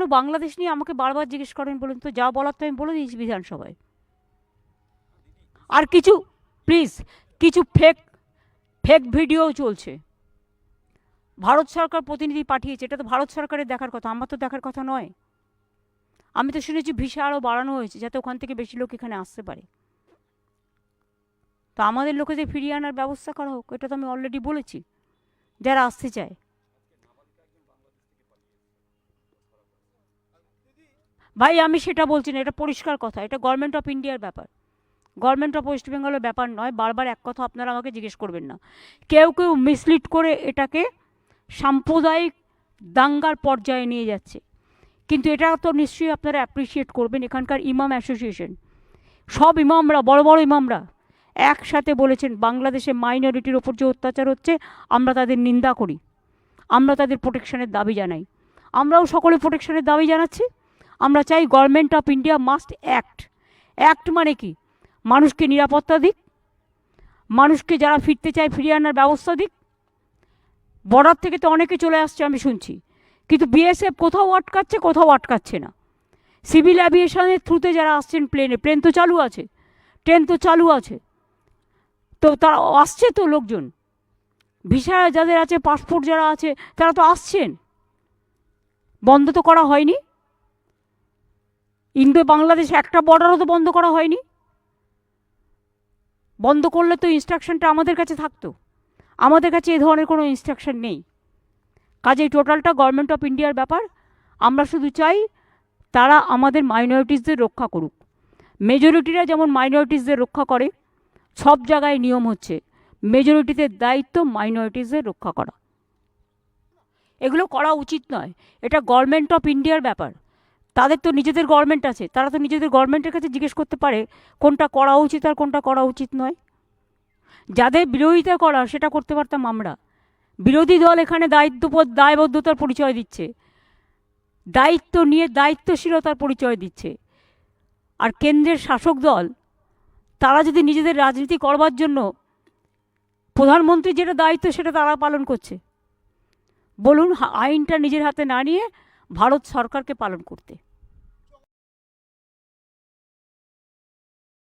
কেন বাংলাদেশ নিয়ে আমাকে বারবার জিজ্ঞেস করেন বলুন তো? যা বলার তো আমি বলে দিয়েছি বিধানসভায়। আর কিছু প্লিজ, কিছু ফেক ফেক ভিডিও চলছে। ভারত সরকার প্রতিনিধি পাঠিয়েছে, এটা তো ভারত সরকারের দেখার কথা, আমার তো দেখার কথা নয়। আমি তো শুনেছি ভিসা আরও বাড়ানো হয়েছে যাতে ওখান থেকে বেশি লোক এখানে আসতে পারে। তো আমাদের লোকেদের ফিরিয়ে আনার ব্যবস্থা করা হোক, এটা তো আমি অলরেডি বলেছি, যারা আসতে চায়। ভাই আমি সেটা বলছি না, এটা পরিষ্কার কথা, এটা গভর্নমেন্ট অফ ইন্ডিয়ার ব্যাপার, গভর্নমেন্ট অফ ওয়েস্ট বেঙ্গলের ব্যাপার নয়। বারবার এক কথা আপনারা আমাকে জিজ্ঞেস করবেন না। কেউ কেউ মিসলিড করে এটাকে সাম্প্রদায়িক দাঙ্গার পর্যায়ে নিয়ে যাচ্ছে, কিন্তু এটা তো নিশ্চয়ই আপনারা অ্যাপ্রিসিয়েট করবেন। এখানকার ইমাম অ্যাসোসিয়েশন, সব ইমামরা, বড় বড় ইমামরা একসাথে বলেছেন বাংলাদেশে মাইনরিটির ওপর যে অত্যাচার হচ্ছে আমরা তাদের নিন্দা করি, আমরা তাদের প্রোটেকশনের দাবি জানাই। আমরাও সকলে প্রোটেকশনের দাবি জানাচ্ছি। আমরা চাই government of India must act. Act মানে কি? মানুষকে নিরাপত্তা দিক, মানুষকে যারা ফিরতে চায় ফিরিয়ে আনার ব্যবস্থা দিক। বর্ডার থেকে তো অনেকে চলে আসছে আমি শুনছি, কিন্তু বিএসএফ কোথাও আটকাচ্ছে, কোথাও আটকাচ্ছে না। সিভিল অ্যাভিয়েশনের থ্রুতে যারা আসছেন প্লেনে, প্লেন তো চালু আছে, ট্রেন তো চালু আছে, তো তারা আসছে তো লোকজন, ভিসা যাদের আছে, পাসপোর্ট যারা আছে তারা তো আসছেন, বন্ধ তো করা হয়নি। ইন্দো বাংলাদেশ একটা বর্ডারও তো বন্ধ করা হয়নি। বন্ধ করলে তো ইনস্ট্রাকশনটা আমাদের কাছে থাকতো, আমাদের কাছে এই ধরনের কোনো ইনস্ট্রাকশন নেই। কাজেই টোটালটা গভর্নমেন্ট অফ ইন্ডিয়ার ব্যাপার। আমরা শুধু চাই তারা আমাদের মাইনরিটিসদের রক্ষা করুক। মেজরিটিরা যেমন মাইনরিটিসদের রক্ষা করে, সব জায়গায় নিয়ম হচ্ছে মেজরিটিদের দায়িত্ব মাইনরিটিসদের রক্ষা করা। এগুলো করা উচিত নয়, এটা গভর্নমেন্ট অফ ইন্ডিয়ার ব্যাপার। তাদের তো নিজেদের গভর্নমেন্ট আছে, তারা তো নিজেদের গভর্নমেন্টের কাছে জিজ্ঞেস করতে পারে কোনটা করা উচিত আর কোনটা করা উচিত নয়। যাদের বিরোধিতা করার সেটা করতে পারতাম আমরা। বিরোধী দল এখানে দায়বদ্ধতার পরিচয় দিচ্ছে, দায়িত্ব নিয়ে দায়িত্বশীলতার পরিচয় দিচ্ছে। আর কেন্দ্রের শাসক দল তারা যদি নিজেদের রাজনীতি করবার জন্য, প্রধানমন্ত্রীর যেটা দায়িত্ব সেটা তারা পালন করছে, বলুন আইনটা নিজের হাতে না নিয়ে ভারত সরকারকে পালন করতে।